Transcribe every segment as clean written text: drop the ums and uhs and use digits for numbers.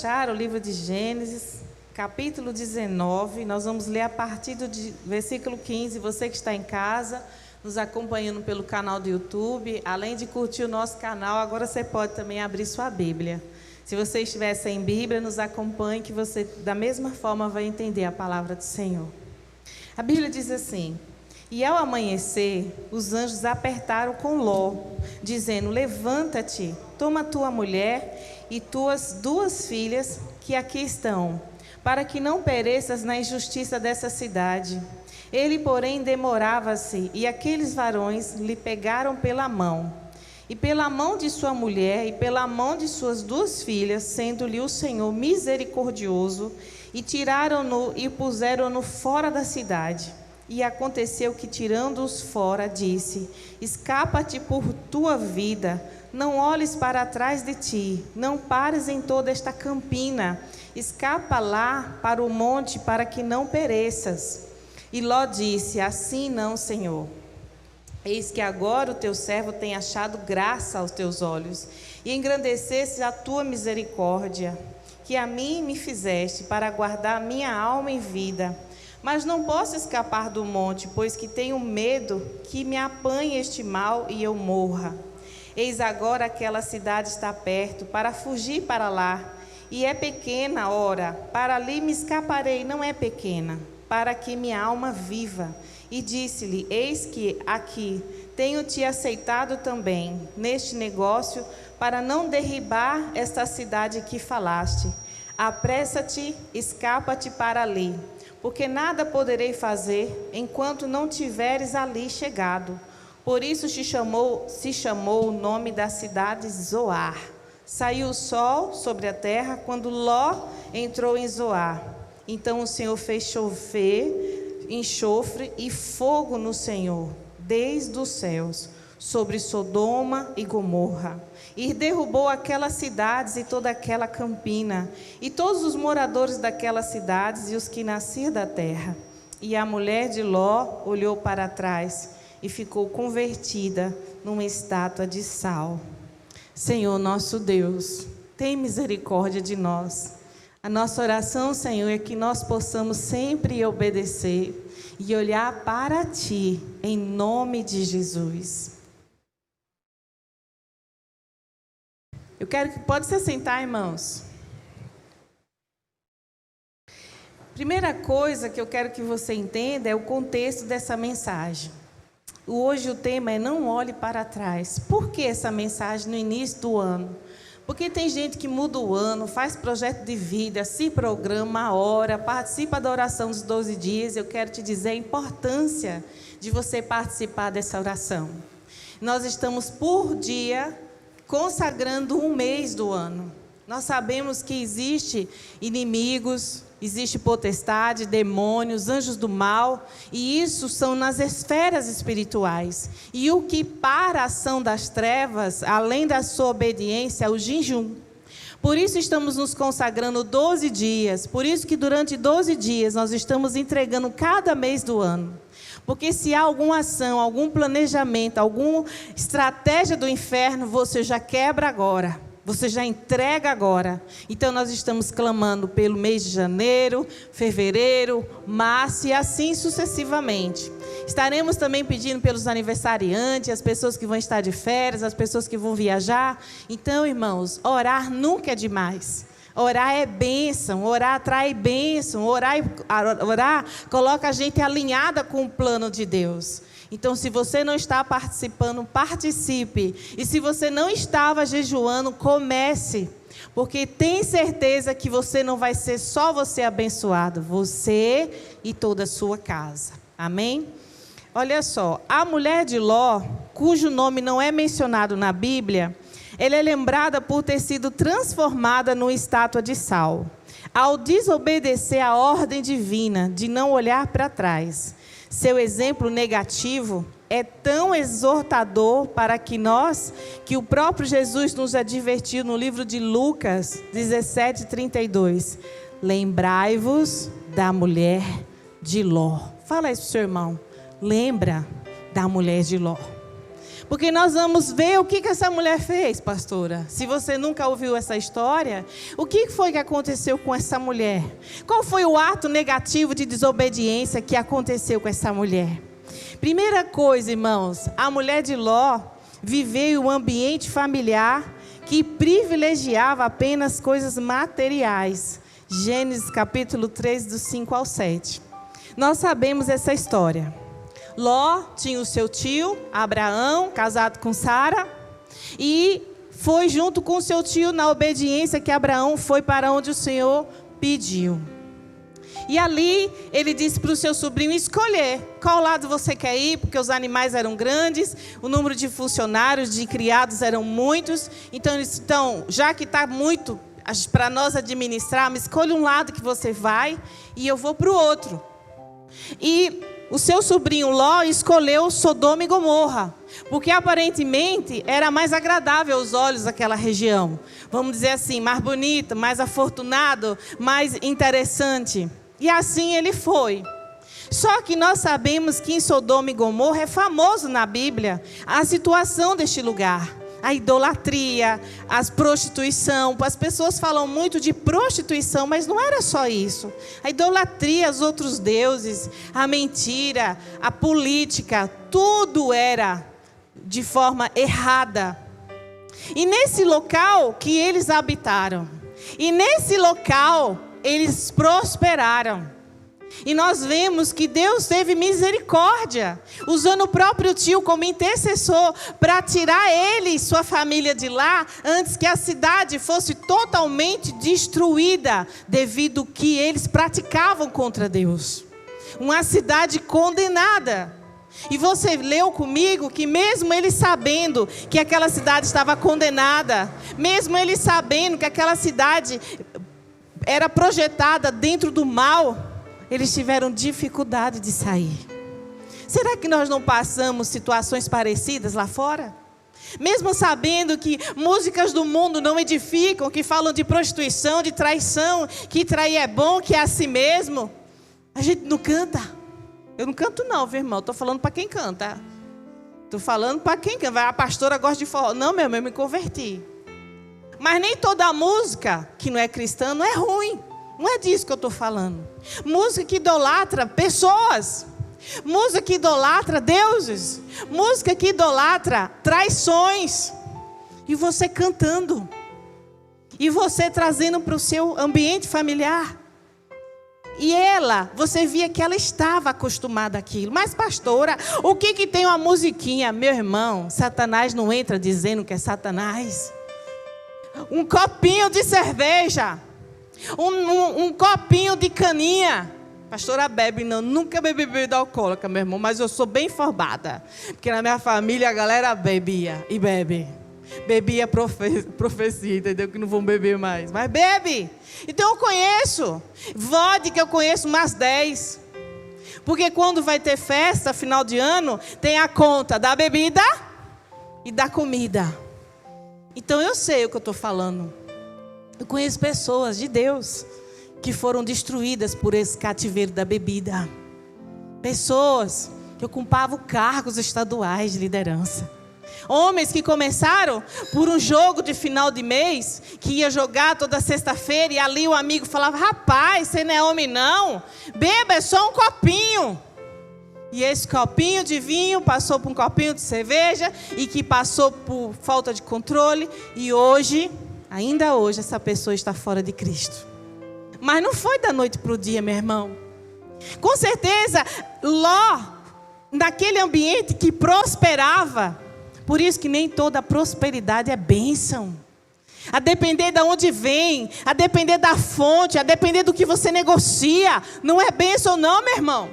O livro de Gênesis, capítulo 19, nós vamos ler a partir do versículo 15. Você que está em casa, nos acompanhando pelo canal do YouTube, além de curtir o nosso canal, agora você pode também abrir sua Bíblia. Se você estiver sem Bíblia, nos acompanhe, que você da mesma forma vai entender a palavra do Senhor. A Bíblia diz assim: e ao amanhecer, os anjos apertaram com Ló, dizendo: levanta-te, toma tua mulher e tuas 2 filhas que aqui estão, para que não pereças na injustiça dessa cidade. Ele, porém, demorava-se, e aqueles varões lhe pegaram pela mão, e pela mão de sua mulher, e pela mão de suas 2 filhas, sendo-lhe o Senhor misericordioso, e tiraram-no e puseram-no fora da cidade. E aconteceu que, tirando-os fora, disse: escapa-te por tua vida, não olhes para trás de ti, não pares em toda esta campina, escapa lá para o monte, para que não pereças. E Ló disse: assim não, Senhor. Eis que agora o teu servo tem achado graça aos teus olhos, e engrandecesse a tua misericórdia, que a mim me fizeste, para guardar minha alma em vida. Mas não posso escapar do monte, pois que tenho medo que me apanhe este mal e eu morra. Eis agora aquela cidade está perto, para fugir para lá, e é pequena, ora, para ali me escaparei, não é pequena, para que minha alma viva. E disse-lhe: eis que aqui tenho-te aceitado também, neste negócio, para não derribar esta cidade que falaste. Apressa-te, escapa-te para ali, porque nada poderei fazer, enquanto não tiveres ali chegado. Por isso se chamou o nome da cidade Zoar. Saiu o sol sobre a terra quando Ló entrou em Zoar. Então o Senhor fez chover enxofre e fogo no Senhor, desde os céus, sobre Sodoma e Gomorra, e derrubou aquelas cidades e toda aquela campina, e todos os moradores daquelas cidades e os que nasciam da terra. E a mulher de Ló olhou para trás e ficou convertida numa estátua de sal. Senhor nosso Deus, tem misericórdia de nós. A nossa oração, Senhor, é que nós possamos sempre obedecer e olhar para Ti, em nome de Jesus. Eu quero que pode se sentar, irmãos. Primeira coisa que eu quero que você entenda é o contexto dessa mensagem. Hoje o tema é não olhe para trás. Por que essa mensagem no início do ano? Porque tem gente que muda o ano, faz projeto de vida, se programa, ora, participa da oração dos 12 dias. Eu quero te dizer a importância de você participar dessa oração. Nós estamos por dia consagrando um mês do ano. Nós sabemos que existe inimigos, existe potestade, demônios, anjos do mal, e isso são nas esferas espirituais. E o que para a ação das trevas, além da sua obediência, é o jejum. Por isso estamos nos consagrando 12 dias, por isso que durante 12 dias nós estamos entregando cada mês do ano. Porque se há alguma ação, algum planejamento, alguma estratégia do inferno, você já quebra agora. Você já entrega agora. Então nós estamos clamando pelo mês de janeiro, fevereiro, março e assim sucessivamente. Estaremos também pedindo pelos aniversariantes, as pessoas que vão estar de férias, as pessoas que vão viajar. Então, irmãos, orar nunca é demais. Orar é bênção, orar atrai bênção, orar coloca a gente alinhada com o plano de Deus. Então, se você não está participando, participe. E se você não estava jejuando, comece. Porque tem certeza que você não vai ser só você abençoado, você e toda a sua casa. Amém? Olha só, a mulher de Ló, cujo nome não é mencionado na Bíblia, ela é lembrada por ter sido transformada numa estátua de sal, ao desobedecer à ordem divina de não olhar para trás. Seu exemplo negativo é tão exortador para que o próprio Jesus nos advertiu no livro de Lucas 17:32. Lembrai-vos da mulher de Ló. Fala isso para o seu irmão. Lembra da mulher de Ló. Porque nós vamos ver o que essa mulher fez, pastora. Se você nunca ouviu essa história, o que foi que aconteceu com essa mulher? Qual foi o ato negativo de desobediência que aconteceu com essa mulher? Primeira coisa, irmãos, a mulher de Ló viveu um ambiente familiar que privilegiava apenas coisas materiais. Gênesis capítulo 3, do 5 ao 7. Nós sabemos essa história. Ló tinha o seu tio, Abraão, casado com Sara, e foi junto com o seu tio na obediência que Abraão foi para onde o Senhor pediu. E ali ele disse para o seu sobrinho escolher qual lado você quer ir, porque os animais eram grandes, o número de funcionários, de criados eram muitos. Então já que está muito para nós administrarmos, escolha um lado que você vai e eu vou para o outro. E o seu sobrinho Ló escolheu Sodoma e Gomorra, porque aparentemente era mais agradável aos olhos daquela região. Vamos dizer assim, mais bonita, mais afortunado, mais interessante. E assim ele foi. Só que nós sabemos que em Sodoma e Gomorra é famoso na Bíblia a situação deste lugar. A idolatria, a prostituição. As pessoas falam muito de prostituição, mas não era só isso. A idolatria aos outros deuses, a mentira, a política, tudo era de forma errada. E nesse local que eles habitaram, e nesse local eles prosperaram. E nós vemos que Deus teve misericórdia, usando o próprio tio como intercessor para tirar ele e sua família de lá, antes que a cidade fosse totalmente destruída, devido ao que eles praticavam contra Deus. Uma cidade condenada. E você leu comigo que mesmo eles sabendo que aquela cidade estava condenada, mesmo eles sabendo que aquela cidade era projetada dentro do mal, eles tiveram dificuldade de sair. Será que nós não passamos situações parecidas lá fora? Mesmo sabendo que músicas do mundo não edificam, que falam de prostituição, de traição, que trair é bom, que é a si mesmo, a gente não canta. Eu não canto não, viu, irmão? Estou falando para quem canta. Estou falando para quem canta. A pastora gosta de forró. Não, meu irmão, eu me converti. Mas nem toda música que não é cristã não é ruim. Não é disso que eu estou falando. Música que idolatra pessoas. Música que idolatra deuses. Música que idolatra traições. E você cantando. E você trazendo para o seu ambiente familiar. E ela, você via que ela estava acostumada àquilo. Mas pastora, o que tem uma musiquinha? Meu irmão, Satanás não entra dizendo que é Satanás. Um copinho de cerveja. Um copinho de caninha. Pastora bebe, não, nunca bebi bebida alcoólica, meu irmão, mas eu sou bem formada. Porque na minha família a galera bebia e bebe. Bebia profecia, entendeu? Que não vão beber mais. Mas bebe. Então eu conheço. Vodka eu conheço umas 10. Porque quando vai ter festa, final de ano, tem a conta da bebida e da comida. Então eu sei o que eu estou falando. Eu conheço pessoas de Deus que foram destruídas por esse cativeiro da bebida. Pessoas que ocupavam cargos estaduais de liderança. Homens que começaram por um jogo de final de mês, que ia jogar toda sexta-feira, e ali o amigo falava: rapaz, você não é homem não, beba, é só um copinho. E esse copinho de vinho passou por um copinho de cerveja, e que passou por falta de controle, e hoje, ainda hoje, essa pessoa está fora de Cristo. Mas não foi da noite para o dia, meu irmão. Com certeza, Ló, naquele ambiente que prosperava, por isso que nem toda prosperidade é bênção. A depender de onde vem, a depender da fonte, a depender do que você negocia, não é bênção não, meu irmão.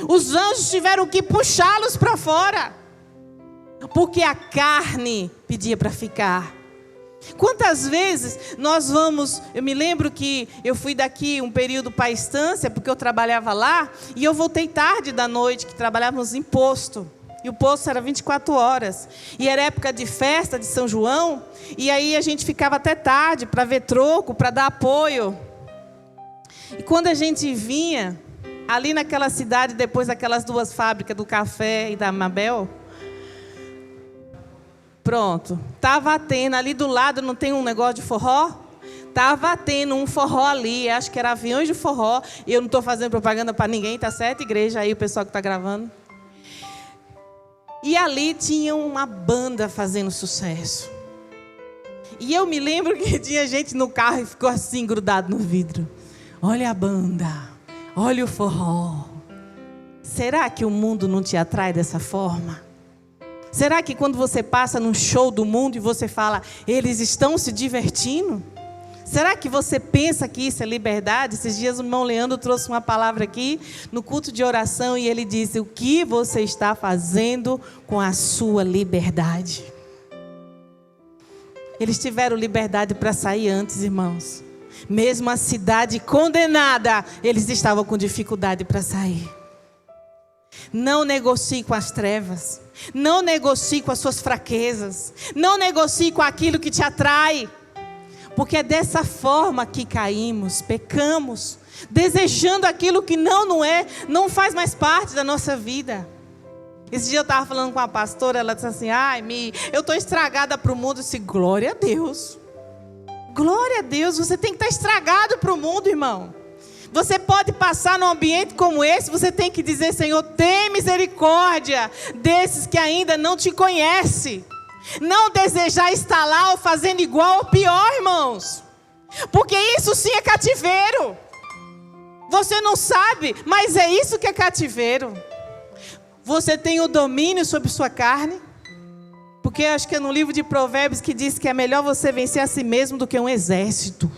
Os anjos tiveram que puxá-los para fora, porque a carne pedia para ficar. Quantas vezes nós vamos... Eu me lembro que eu fui daqui um período para a Estância, porque eu trabalhava lá, e eu voltei tarde da noite, que trabalhávamos em posto. E o posto era 24 horas. E era época de festa de São João, e aí a gente ficava até tarde para ver troco, para dar apoio. E quando a gente vinha, ali naquela cidade, depois daquelas 2 fábricas do café e da Mabel, Pronto. Estava tendo ali do lado, não tem um negócio de forró? Estava tendo um forró ali, acho que era Aviões de Forró. E eu não estou fazendo propaganda para ninguém, tá certo, igreja? Aí o pessoal que está gravando. E ali tinha uma banda fazendo sucesso. E eu me lembro que tinha gente no carro e ficou assim, grudado no vidro. Olha a banda, olha o forró. Será que o mundo não te atrai dessa forma? Será que quando você passa num show do mundo e você fala, eles estão se divertindo? Será que você pensa que isso é liberdade? Esses dias o irmão Leandro trouxe uma palavra aqui no culto de oração e ele disse, o que você está fazendo com a sua liberdade? Eles tiveram liberdade para sair antes, irmãos. Mesmo a cidade condenada, eles estavam com dificuldade para sair. Não negocie com as trevas. Não negocie com as suas fraquezas. Não negocie com aquilo que te atrai. Porque é dessa forma que caímos, pecamos, desejando aquilo que não faz mais parte da nossa vida. Esse dia eu estava falando com a pastora, ela disse assim, eu estou estragada para o mundo. Eu disse, glória a Deus. Glória a Deus, você tem que estar estragado para o mundo, irmão. Você pode passar num ambiente como esse, você tem que dizer, Senhor, tem misericórdia desses que ainda não te conhecem. Não desejar estar lá ou fazendo igual ou pior, irmãos. Porque isso sim é cativeiro. Você não sabe, mas é isso que é cativeiro. Você tem o domínio sobre sua carne? Porque acho que é no livro de Provérbios que diz que é melhor você vencer a si mesmo do que um exército.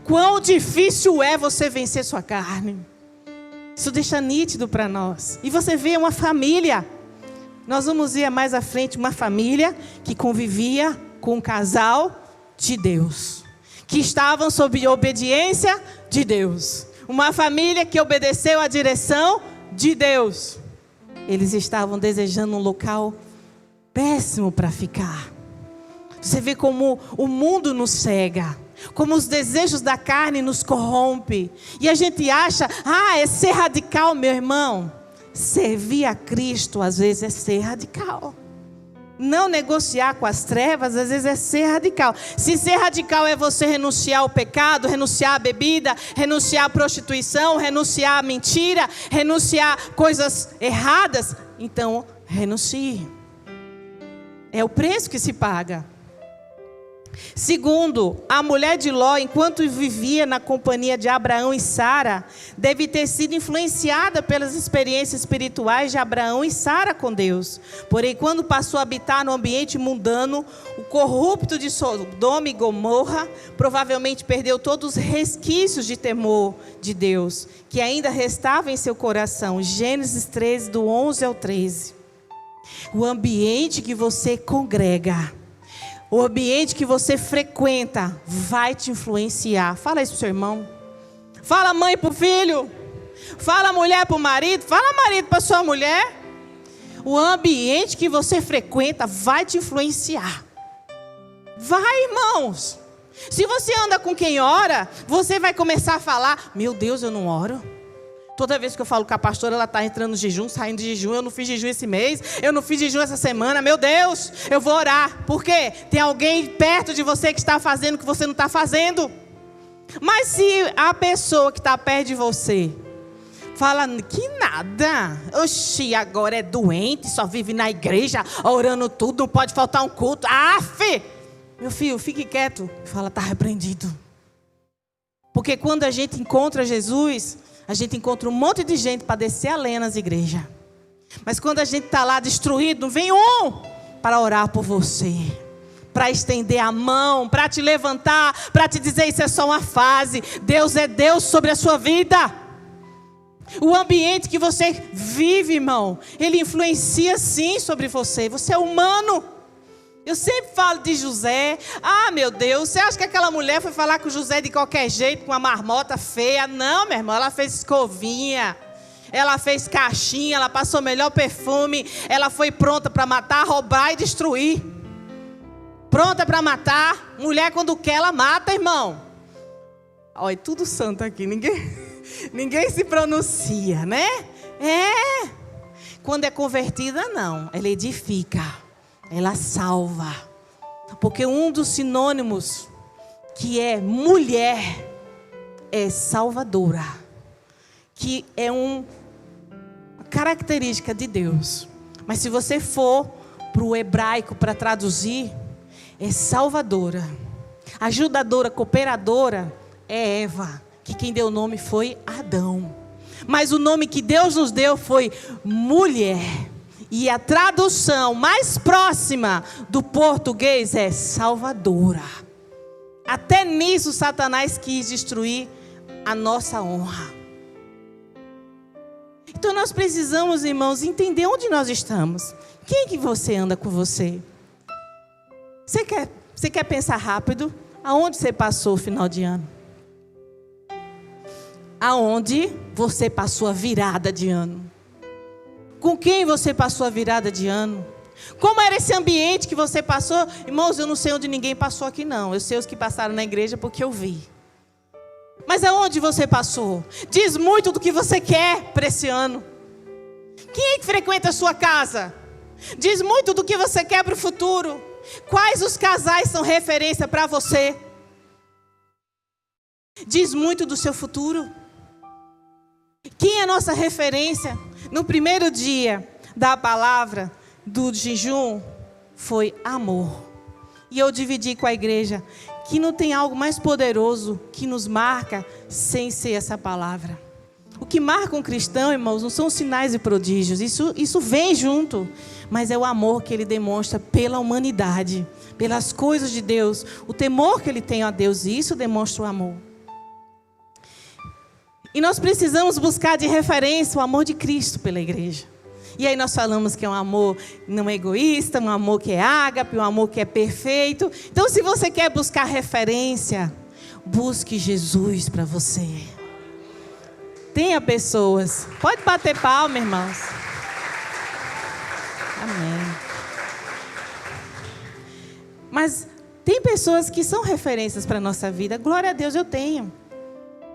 Quão difícil é você vencer sua carne. Isso deixa nítido para nós. E você vê uma família. Nós vamos ver mais à frente uma família que convivia com um casal de Deus. Que estavam sob obediência de Deus. Uma família que obedeceu à direção de Deus. Eles estavam desejando um local péssimo para ficar. Você vê como o mundo nos cega. Como os desejos da carne nos corrompem. E a gente acha, é ser radical, meu irmão. Servir a Cristo às vezes é ser radical. Não negociar com as trevas às vezes é ser radical. Se ser radical é você renunciar ao pecado, renunciar à bebida, renunciar à prostituição, renunciar à mentira, renunciar a coisas erradas, então renuncie. É o preço que se paga. Segundo, a mulher de Ló, enquanto vivia na companhia de Abraão e Sara, deve ter sido influenciada pelas experiências espirituais de Abraão e Sara com Deus. Porém, quando passou a habitar no ambiente mundano, o corrupto de Sodoma e Gomorra provavelmente perdeu todos os resquícios de temor de Deus, que ainda restava em seu coração. Gênesis 13, do 11 ao 13. O ambiente que você congrega, o ambiente que você frequenta vai te influenciar. Fala isso pro seu irmão. Fala mãe pro filho. Fala mulher pro marido. Fala marido pra sua mulher. O ambiente que você frequenta vai te influenciar. Vai, irmãos. Se você anda com quem ora, você vai começar a falar, meu Deus, eu não oro. Toda vez que eu falo com a pastora, ela está entrando no jejum, saindo de jejum. Eu não fiz jejum esse mês, eu não fiz jejum essa semana. Meu Deus, eu vou orar. Por quê? Tem alguém perto de você que está fazendo o que você não está fazendo. Mas se a pessoa que está perto de você fala que nada, oxi, agora é doente, só vive na igreja, orando tudo, não pode faltar um culto. Meu filho, fique quieto. Fala, está repreendido. Porque quando a gente encontra Jesus, a gente encontra um monte de gente para descer a lenha nas igrejas. Mas quando a gente está lá destruído, não vem um para orar por você, para estender a mão, para te levantar, para te dizer isso é só uma fase. Deus é Deus sobre a sua vida. O ambiente que você vive, irmão, ele influencia sim sobre você. Você é humano. Eu sempre falo de José. Meu Deus, você acha que aquela mulher foi falar com José de qualquer jeito, com uma marmota feia? Não, meu irmão, ela fez escovinha, ela fez caixinha, ela passou o melhor perfume, ela foi pronta para matar, roubar e destruir. Pronta para matar. Mulher quando quer, ela mata, irmão. Olha, tudo santo aqui, ninguém se pronuncia, né? Quando é convertida, não, ela edifica. ela salva. Porque um dos sinônimos que é mulher é salvadora, que é uma característica de Deus. Mas se você for para o hebraico para traduzir, é salvadora, ajudadora, cooperadora é Eva, que quem deu o nome foi Adão. Mas o nome que Deus nos deu foi mulher. E a tradução mais próxima do português é salvadora. Até nisso Satanás quis destruir a nossa honra. Então nós precisamos, irmãos, entender onde nós estamos. Quem é que você anda com você? Você quer pensar rápido? Aonde você passou o final de ano? Aonde você passou a virada de ano? Com quem você passou a virada de ano? Como era esse ambiente que você passou? Irmãos, eu não sei onde ninguém passou aqui não. Eu sei os que passaram na igreja porque eu vi. Mas aonde você passou? Diz muito do que você quer para esse ano. Quem é que frequenta a sua casa? Diz muito do que você quer para o futuro. Quais os casais são referência para você? Diz muito do seu futuro. Quem é a nossa referência? No primeiro dia da palavra do jejum foi amor. E eu dividi com a igreja que não tem algo mais poderoso que nos marca sem ser essa palavra. O que marca um cristão, irmãos, não são sinais e prodígios. Isso vem junto. Mas é o amor que ele demonstra pela humanidade, pelas coisas de Deus. O temor que ele tem a Deus, e isso demonstra o amor. E nós precisamos buscar de referência o amor de Cristo pela igreja. E aí nós falamos que é um amor não egoísta, um amor que é ágape, um amor que é perfeito. Então, se você quer buscar referência, busque Jesus para você. Tenha pessoas. Pode bater palma, irmãos. Amém. Mas tem pessoas que são referências para a nossa vida. Glória a Deus, eu tenho.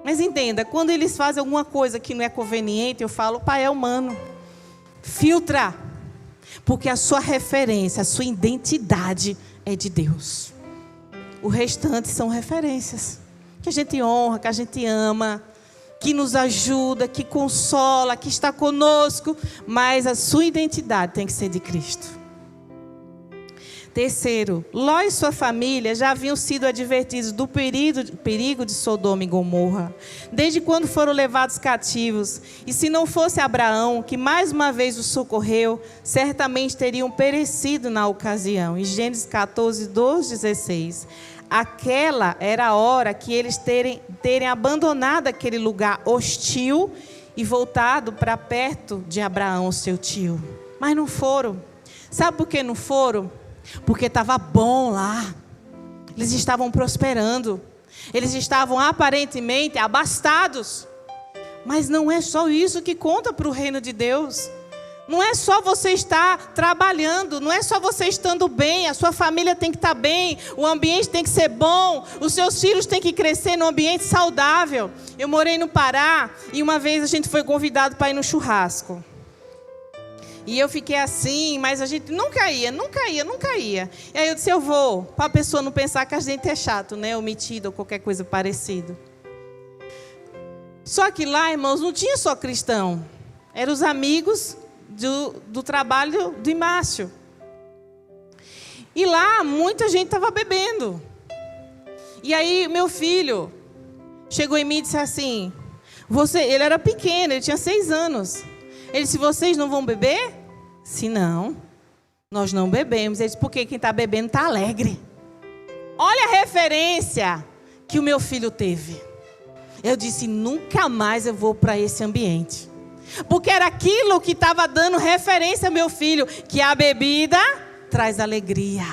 Mas entenda, quando eles fazem alguma coisa que não é conveniente, eu falo, pai, é humano. Filtra. Porque a sua referência, a sua identidade é de Deus. O restante são referências. Que a gente honra, que a gente ama, que nos ajuda, que consola, que está conosco. Mas a sua identidade tem que ser de Cristo. Terceiro, Ló e sua família já haviam sido advertidos do perigo de Sodoma e Gomorra, desde quando foram levados cativos. E se não fosse Abraão, que mais uma vez os socorreu, certamente teriam perecido na ocasião. Em Gênesis 14, 12, 16. Aquela era a hora que eles terem abandonado aquele lugar hostil e voltado para perto de Abraão, seu tio. Mas não foram. Sabe por que não foram? Porque estava bom lá. Eles estavam prosperando. Eles estavam aparentemente abastados. Mas não é só isso que conta para o reino de Deus. Não é só você estar trabalhando. Não é só você estando bem. A sua família tem que estar bem. O ambiente tem que ser bom. Os seus filhos têm que crescer num ambiente saudável. Eu morei no Pará e uma vez a gente foi convidado para ir no churrasco. E eu fiquei assim, mas a gente nunca ia. E aí eu disse, eu vou, para a pessoa não pensar que a gente é chato, né? Ou metido, ou qualquer coisa parecida. Só que lá, irmãos, não tinha só cristão. Eram os amigos do trabalho do Imácio. E lá, muita gente estava bebendo. E aí, meu filho chegou em mim e disse assim, ele era pequeno, ele tinha 6 anos. Ele disse, vocês não vão beber? Se não, nós não bebemos. Ele disse, porque quem está bebendo está alegre. Olha a referência que o meu filho teve. Eu disse, nunca mais eu vou para esse ambiente. Porque era aquilo que estava dando referência ao meu filho, que a bebida traz alegria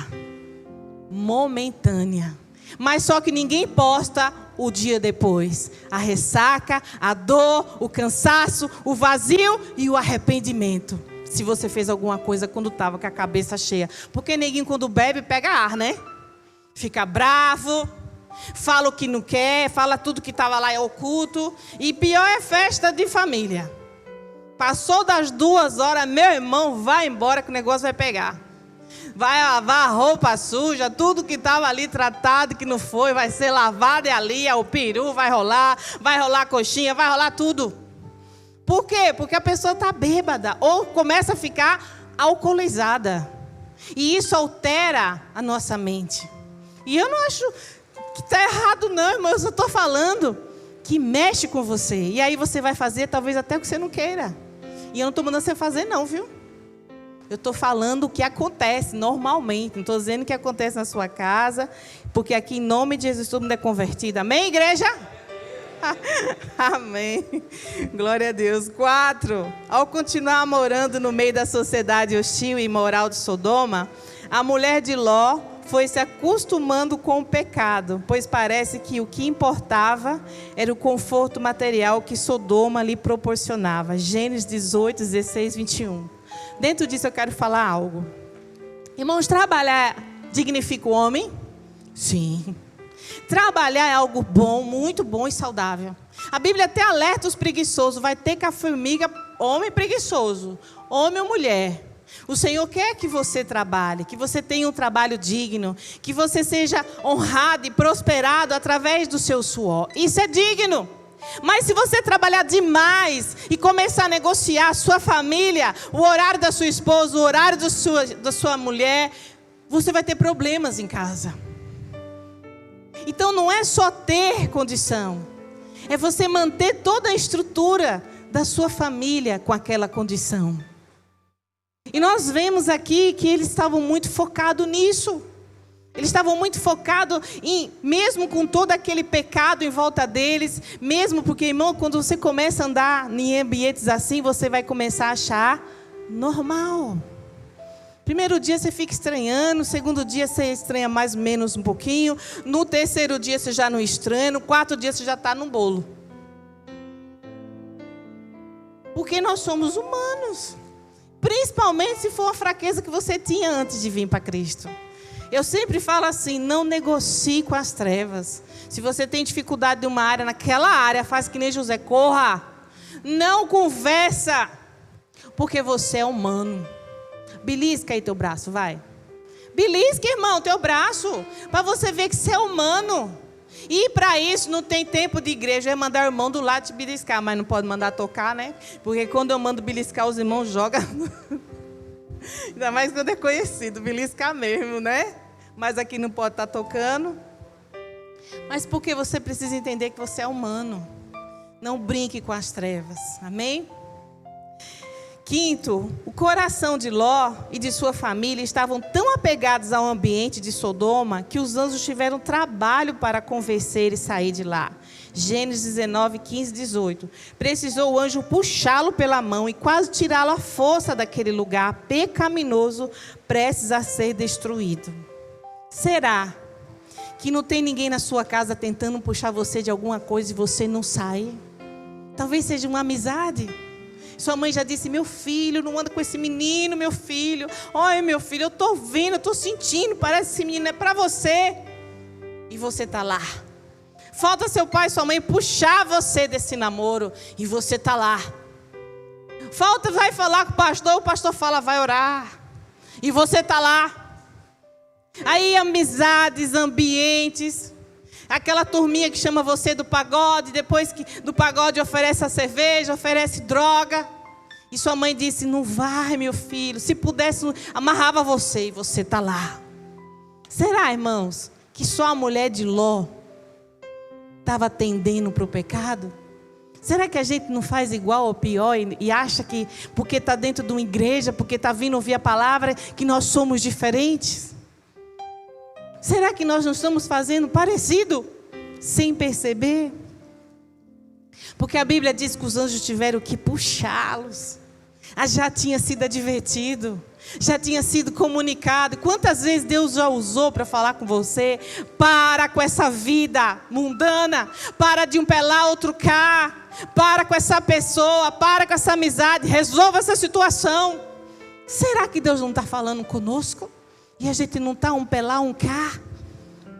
momentânea. Mas só que ninguém posta o dia depois. A ressaca, a dor, o cansaço, o vazio e o arrependimento. Se você fez alguma coisa quando estava com a cabeça cheia. Porque ninguém quando bebe pega ar, né? Fica bravo, fala o que não quer, fala tudo que estava lá é oculto. E pior é festa de família. Passou das 2 horas, meu irmão, vai embora que o negócio vai pegar. vai lavar a roupa suja, tudo que estava ali tratado, que não foi, vai ser lavado e ali, o peru vai rolar a coxinha, vai rolar tudo. Por quê? Porque a pessoa está bêbada ou começa a ficar alcoolizada. E isso altera a nossa mente. E eu não acho que está errado não, irmão, eu só estou falando que mexe com você. E aí você vai fazer talvez até o que você não queira. E eu não estou mandando você fazer não, viu? Eu estou falando o que acontece normalmente. Não estou dizendo o que acontece na sua casa. Porque aqui em nome de Jesus todo mundo é convertido. Amém, igreja? Amém. Glória a Deus. 4. Ao continuar morando no meio da sociedade hostil e imoral de Sodoma, a mulher de Ló foi se acostumando com o pecado, pois parece que o que importava era o conforto material que Sodoma lhe proporcionava. Gênesis 18, 16, 21. Dentro disso eu quero falar algo. Irmãos, trabalhar dignifica o homem? Sim. Trabalhar é algo bom, muito bom e saudável. A Bíblia até alerta os preguiçosos. Vai ter com a formiga, homem preguiçoso, homem ou mulher. O Senhor quer que você trabalhe, que você tenha um trabalho digno, que você seja honrado e prosperado através do seu suor. Isso é digno. Mas se você trabalhar demais e começar a negociar a sua família, o horário da sua esposa, o horário da sua mulher, você vai ter problemas em casa. Então não é só ter condição, é você manter toda a estrutura da sua família com aquela condição. E nós vemos aqui que eles estavam muito focados nisso. Eles estavam muito focados em, mesmo com todo aquele pecado em volta deles, mesmo porque, irmão, quando você começa a andar em ambientes assim, você vai começar a achar normal. Primeiro dia você fica estranhando, segundo dia você estranha mais ou menos um pouquinho, no terceiro dia você já não estranha, no quarto dia você já está no bolo. Porque nós somos humanos. Principalmente se for uma fraqueza que você tinha antes de vir para Cristo. Eu sempre falo assim, não negocie com as trevas. Se você tem dificuldade de uma área, naquela área, faz que nem José, corra. Não conversa, porque você é humano. Belisca aí teu braço, vai. Belisca, irmão, teu braço, para você ver que você é humano. E para isso não tem tempo de igreja, é mandar o irmão do lado te beliscar, mas não pode mandar tocar, né? Porque quando eu mando beliscar, os irmãos jogam. Ainda mais quando é conhecido, beliscar mesmo, né? Mas aqui não pode estar tocando. Mas porque você precisa entender que você é humano. Não brinque com as trevas, amém? 5, o coração de Ló e de sua família estavam tão apegados ao ambiente de Sodoma que os anjos tiveram trabalho para convencer e sair de lá. Gênesis 19, 15, 18. Precisou o anjo puxá-lo pela mão e quase tirá-lo à força daquele lugar pecaminoso, prestes a ser destruído. Será que não tem ninguém na sua casa tentando puxar você de alguma coisa e você não sai? Talvez seja uma amizade. Sua mãe já disse, meu filho, não anda com esse menino, meu filho. Olha, meu filho, eu estou vendo, eu estou sentindo, parece que esse menino é para você. E você está lá. Falta seu pai e sua mãe puxar você desse namoro e você está lá. Falta, vai falar com o pastor fala, vai orar. E você está lá. Aí amizades, ambientes, aquela turminha que chama você do pagode, depois que do pagode oferece a cerveja, oferece droga. E sua mãe disse, não vai meu filho, se pudesse amarrava você e você está lá. Será, irmãos, que só a mulher de Ló estava atendendo para o pecado? Será que a gente não faz igual ou pior e acha que porque está dentro de uma igreja, porque está vindo ouvir a palavra, que nós somos diferentes? Será que nós não estamos fazendo parecido, sem perceber? Porque a Bíblia diz que os anjos tiveram que puxá-los. Já tinha sido advertido, já tinha sido comunicado. Quantas vezes Deus já usou para falar com você? Para com essa vida mundana, para de um pé lá, outro cá. Para com essa pessoa, para com essa amizade, resolva essa situação. Será que Deus não está falando conosco? E a gente não está um pé lá, um cá,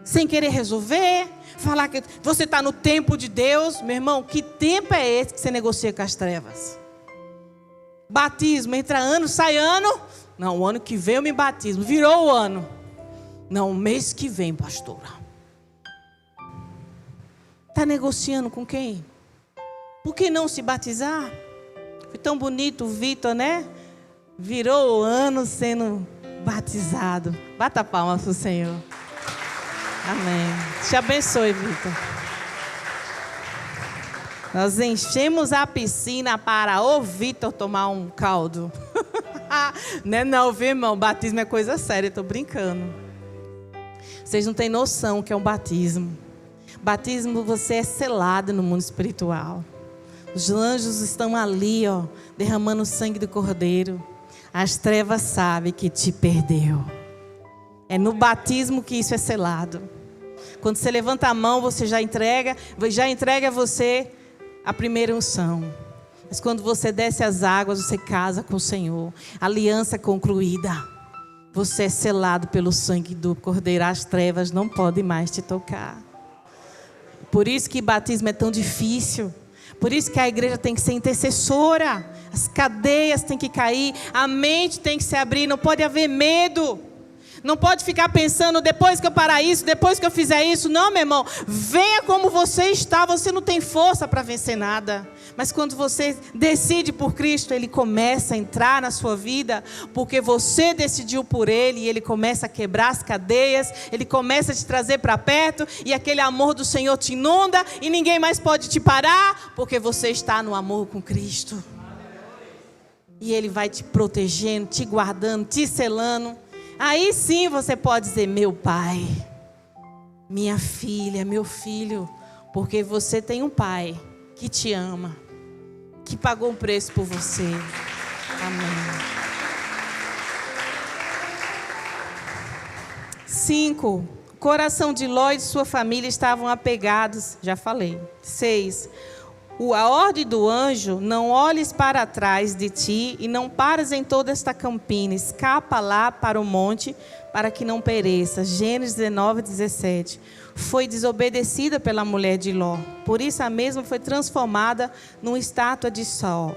sem querer resolver, falar que você está no tempo de Deus. Meu irmão, que tempo é esse que você negocia com as trevas? Batismo, entra ano, sai ano, Não, o ano que vem eu me batismo. Virou o ano. Não, o mês que vem, pastora. Está negociando com quem? Por que não se batizar? Foi tão bonito o Vitor, né? Virou o ano sendo batizado. Bata palmas para o Senhor. Amém. Te abençoe, Vitor. Nós enchemos a piscina para o Vitor tomar um caldo. Não, viu, irmão? Batismo é coisa séria, estou brincando. Vocês não têm noção o que é um batismo. Batismo, você é selado no mundo espiritual. Os anjos estão ali, ó, derramando o sangue do Cordeiro. As trevas sabem que te perdeu. É no batismo que isso é selado. Quando você levanta a mão, você já entrega a você a primeira unção. Mas quando você desce as águas, você casa com o Senhor. Aliança concluída. Você é selado pelo sangue do Cordeiro. As trevas não podem mais te tocar. Por isso que batismo é tão difícil. Por isso que a igreja tem que ser intercessora. As cadeias têm que cair. A mente tem que se abrir. Não pode haver medo. Não pode ficar pensando, depois que eu parar isso, depois que eu fizer isso. Não, meu irmão, venha como você está. Você não tem força para vencer nada. Mas quando você decide por Cristo, Ele começa a entrar na sua vida, porque você decidiu por Ele, e Ele começa a quebrar as cadeias, Ele começa a te trazer para perto, e aquele amor do Senhor te inunda, e ninguém mais pode te parar, porque você está no amor com Cristo. E Ele vai te protegendo, te guardando, te selando. Aí sim você pode dizer, meu pai, minha filha, meu filho, porque você tem um pai que te ama, que pagou um preço por você. Amém. 5. O coração de Ló e de sua família estavam apegados, já falei. 6. A ordem do anjo, não olhes para trás de ti e não pares em toda esta campina, escapa lá para o monte para que não pereça. Gênesis 19, 17. Foi desobedecida pela mulher de Ló, por isso a mesma foi transformada numa estátua de sal.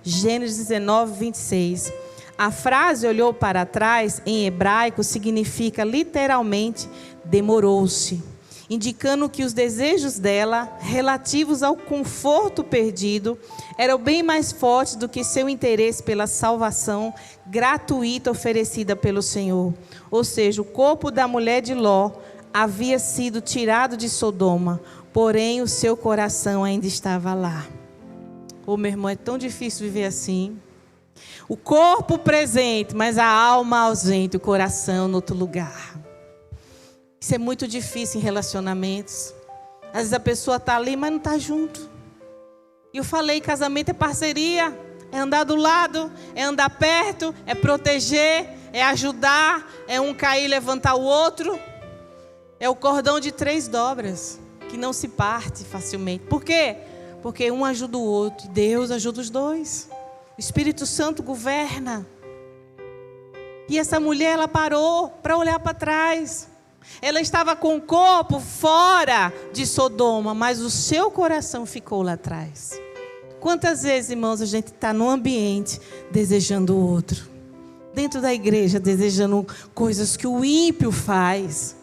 Gênesis 19, 26. A frase olhou para trás em hebraico significa literalmente demorou-se, indicando que os desejos dela, relativos ao conforto perdido, eram bem mais fortes do que seu interesse pela salvação gratuita oferecida pelo Senhor. Ou seja, o corpo da mulher de Ló havia sido tirado de Sodoma, porém o seu coração ainda estava lá. Ô, meu irmão, é tão difícil viver assim. O corpo presente, mas a alma ausente, o coração no outro lugar. Isso é muito difícil em relacionamentos. Às vezes a pessoa está ali, mas não está junto. E eu falei, casamento é parceria. É andar do lado, é andar perto, é proteger, é ajudar, é um cair e levantar o outro. É o cordão de 3 dobras, que não se parte facilmente. Por quê? Porque um ajuda o outro, e Deus ajuda os dois. O Espírito Santo governa. E essa mulher, ela parou para olhar para trás. Ela estava com o corpo fora de Sodoma, mas o seu coração ficou lá atrás. Quantas vezes, irmãos, a gente está num ambiente desejando o outro, dentro da igreja desejando coisas que o ímpio faz.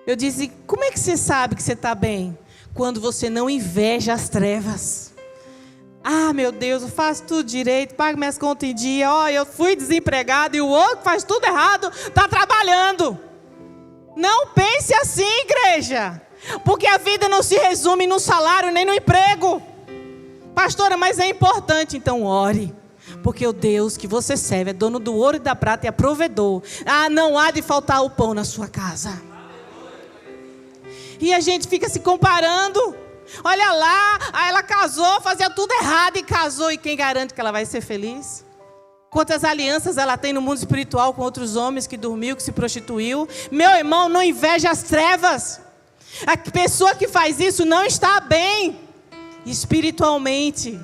Eu disse, como é que você sabe que você está bem? Quando você não inveja as trevas. Ah, meu Deus, eu faço tudo direito, pago minhas contas em dia, eu fui desempregado e o outro que faz tudo errado está trabalhando. Não pense assim, igreja, porque a vida não se resume no salário nem no emprego. Pastora, mas é importante, então ore, porque o Deus que você serve é dono do ouro e da prata e é provedor. Não há de faltar o pão na sua casa. E a gente fica se comparando. Olha lá, ela casou, fazia tudo errado e casou, e quem garante que ela vai ser feliz? Quantas alianças ela tem no mundo espiritual com outros homens que dormiu, que se prostituiu. Meu irmão, não inveja as trevas. A pessoa que faz isso não está bem espiritualmente.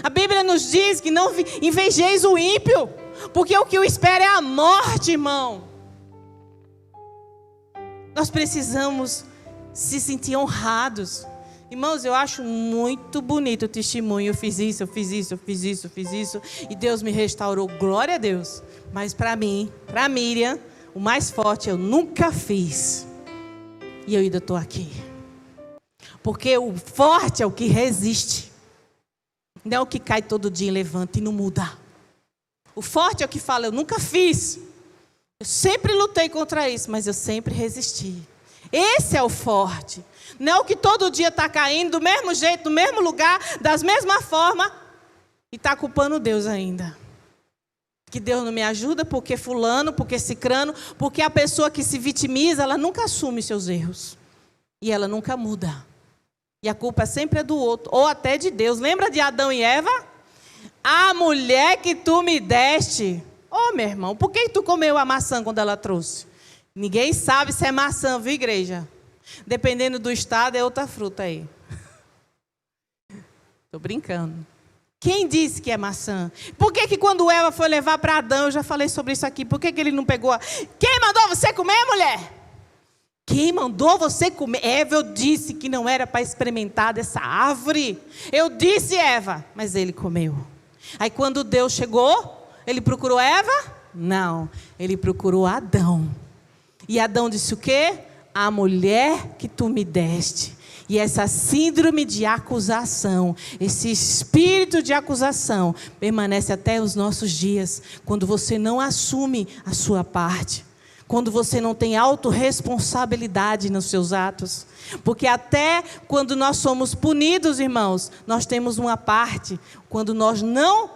A Bíblia nos diz que não invejeis o ímpio, porque o que o espera é a morte, irmão. Nós precisamos se sentir honrados Irmãos, eu acho muito bonito o testemunho. Eu fiz isso, eu fiz isso, eu fiz isso, eu fiz isso. E Deus me restaurou, glória a Deus. Mas para mim, para Miriam, o mais forte eu nunca fiz. E eu ainda estou aqui. Porque o forte é o que resiste. Não é o que cai todo dia e levanta e não muda. O forte é o que fala, eu nunca fiz. Eu sempre lutei contra isso, mas eu sempre resisti. Esse é o forte. Não é o que todo dia está caindo do mesmo jeito, do mesmo lugar, da mesma forma, e está culpando Deus ainda. Que Deus não me ajuda porque fulano, porque cicrano, porque a pessoa que se vitimiza, ela nunca assume seus erros. E ela nunca muda. E a culpa sempre é do outro, ou até de Deus. Lembra de Adão e Eva? A mulher que tu me deste. Ô, meu irmão, por que tu comeu a maçã quando ela trouxe? Ninguém sabe se é maçã, viu, igreja? Dependendo do estado, é outra fruta aí. Estou brincando. Quem disse que é maçã? Por que quando Eva foi levar para Adão, eu já falei sobre isso aqui, por que ele não pegou? Quem mandou você comer, mulher? Quem mandou você comer? Eva, eu disse que não era para experimentar dessa árvore. Eu disse, Eva, mas ele comeu. Aí quando Deus chegou, ele procurou Eva? Não, ele procurou Adão. E Adão disse o quê? A mulher que tu me deste. E essa síndrome de acusação, esse espírito de acusação, permanece até os nossos dias, quando você não assume a sua parte. Quando você não tem autorresponsabilidade nos seus atos. Porque até quando nós somos punidos, irmãos, nós temos uma parte. Quando nós não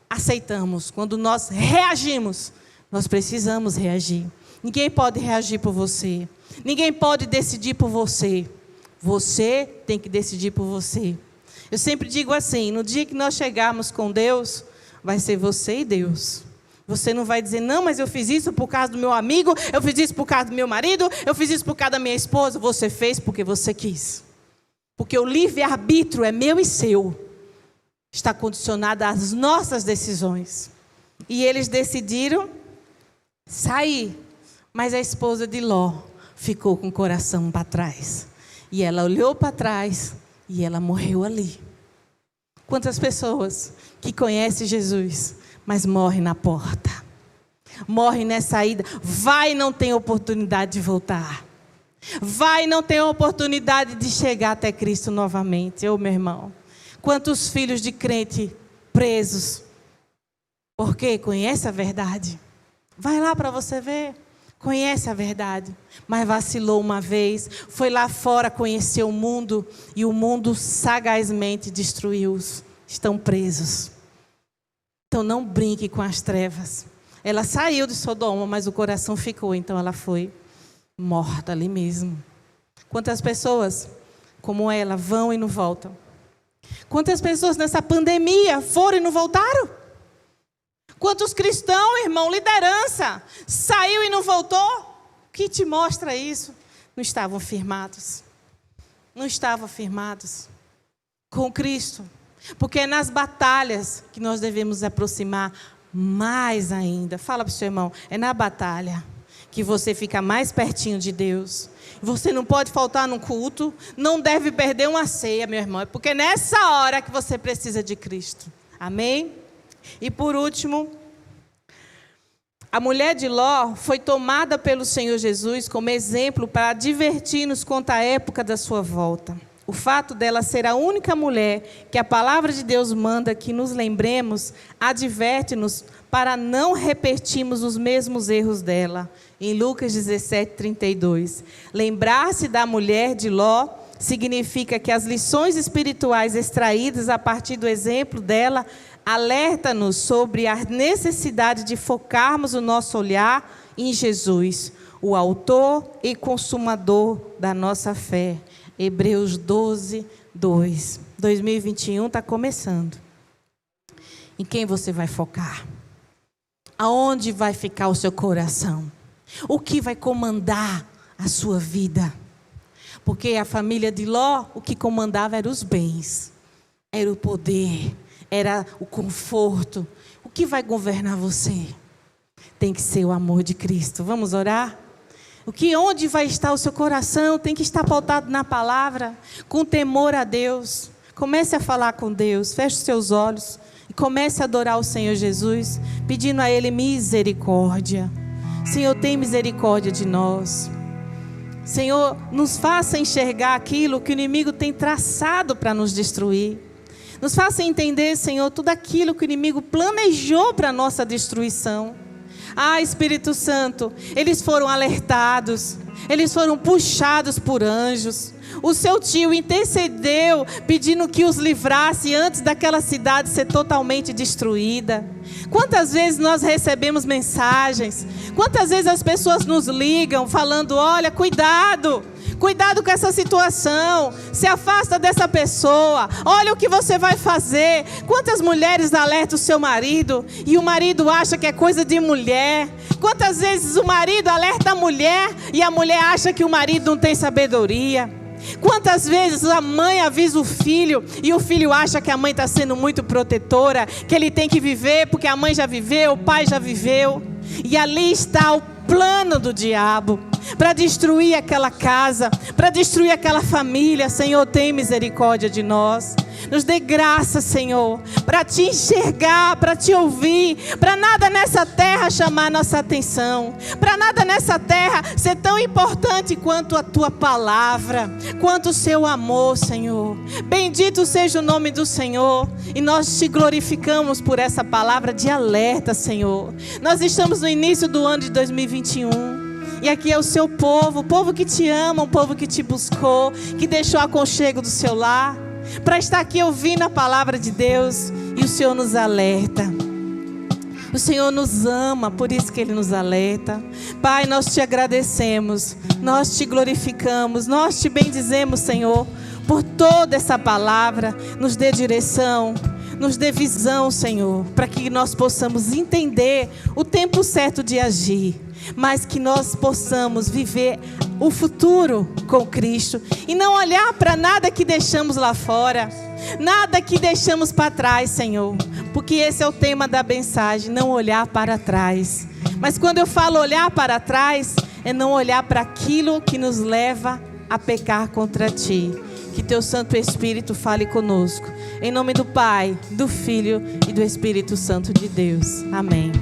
aceitamos, quando nós reagimos, nós precisamos reagir. Ninguém pode reagir por você. Ninguém pode decidir por você. Você tem que decidir por você. Eu sempre digo assim, no dia que nós chegarmos com Deus, vai ser você e Deus. Você não vai dizer, não, mas eu fiz isso por causa do meu amigo, eu fiz isso por causa do meu marido, eu fiz isso por causa da minha esposa. Você fez porque você quis. Porque o livre-arbítrio é meu e seu. Está condicionado às nossas decisões. E eles decidiram sair. Mas a esposa de Ló ficou com o coração para trás. E ela olhou para trás e ela morreu ali. Quantas pessoas que conhecem Jesus, mas morrem na porta. Morrem nessa ida. Vai e não tem oportunidade de voltar. Vai e não tem oportunidade de chegar até Cristo novamente. Ô, meu irmão. Quantos filhos de crente presos. Porque conhece a verdade. Vai lá para você ver. Conhece a verdade, mas vacilou uma vez, foi lá fora conhecer o mundo, e o mundo sagazmente destruiu-os, estão presos. Então não brinque com as trevas. Ela saiu de Sodoma, mas o coração ficou, então ela foi morta ali mesmo. Quantas pessoas como ela vão e não voltam? Quantas pessoas nessa pandemia foram e não voltaram? Quantos cristãos, irmão, liderança, saiu e não voltou? O que te mostra isso? Não estavam firmados. Não estavam firmados com Cristo. Porque é nas batalhas que nós devemos aproximar mais ainda. Fala para o seu irmão, é na batalha que você fica mais pertinho de Deus. Você não pode faltar num culto, não deve perder uma ceia, meu irmão. É porque nessa hora que você precisa de Cristo. Amém? E por último, a mulher de Ló foi tomada pelo Senhor Jesus como exemplo para advertir-nos quanto à época da sua volta. O fato dela ser a única mulher que a palavra de Deus manda que nos lembremos, adverte-nos para não repetirmos os mesmos erros dela. Em Lucas 17:32. Lembrar-se da mulher de Ló significa que as lições espirituais extraídas a partir do exemplo dela alerta-nos sobre a necessidade de focarmos o nosso olhar em Jesus, o autor e consumador da nossa fé. Hebreus 12:2. 2021 está começando. Em quem você vai focar? Aonde vai ficar o seu coração? O que vai comandar a sua vida? Porque a família de Ló, o que comandava eram os bens, era o poder, era o conforto. O que vai governar você? Tem que ser o amor de Cristo. Vamos orar? Onde vai estar o seu coração tem que estar pautado na palavra, com temor a Deus. Comece a falar com Deus, feche os seus olhos e comece a adorar o Senhor Jesus, pedindo a Ele misericórdia. Senhor, tem misericórdia de nós. Senhor, nos faça enxergar aquilo que o inimigo tem traçado para nos destruir. Nos faça entender, Senhor, tudo aquilo que o inimigo planejou para a nossa destruição. Espírito Santo, eles foram alertados, eles foram puxados por anjos. O seu tio intercedeu, pedindo que os livrasse antes daquela cidade ser totalmente destruída. Quantas vezes nós recebemos mensagens, quantas vezes as pessoas nos ligam falando: olha, cuidado com essa situação, se afasta dessa pessoa, olha o que você vai fazer. Quantas mulheres alertam o seu marido e o marido acha que é coisa de mulher? Quantas vezes o marido alerta a mulher e a mulher acha que o marido não tem sabedoria? Quantas vezes a mãe avisa o filho e o filho acha que a mãe está sendo muito protetora, que ele tem que viver porque a mãe já viveu, o pai já viveu? E ali está o plano do diabo para destruir aquela casa, para destruir aquela família. Senhor, tem misericórdia de nós. Nos dê graça, Senhor, para te enxergar, para te ouvir, para nada nessa terra chamar nossa atenção, para nada nessa terra ser tão importante quanto a tua palavra, quanto o seu amor, Senhor. Bendito seja o nome do Senhor, e nós te glorificamos por essa palavra de alerta, Senhor. Nós estamos no início do ano de 2021. E aqui é o seu povo, o povo que te ama, o povo que te buscou, que deixou o aconchego do seu lar, para estar aqui ouvindo a palavra de Deus. E o Senhor nos alerta. O Senhor nos ama, por isso que Ele nos alerta. Pai, nós te agradecemos, nós te glorificamos, nós te bendizemos, Senhor, por toda essa palavra. Nos dê direção, nos dê visão, Senhor, para que nós possamos entender o tempo certo de agir, mas que nós possamos viver o futuro com Cristo e não olhar para nada que deixamos lá fora, nada que deixamos para trás, Senhor, porque esse é o tema da mensagem: não olhar para trás. Mas quando eu falo olhar para trás, é não olhar para aquilo que nos leva a pecar contra Ti. Que Teu Santo Espírito fale conosco, em nome do Pai, do Filho e do Espírito Santo de Deus. Amém.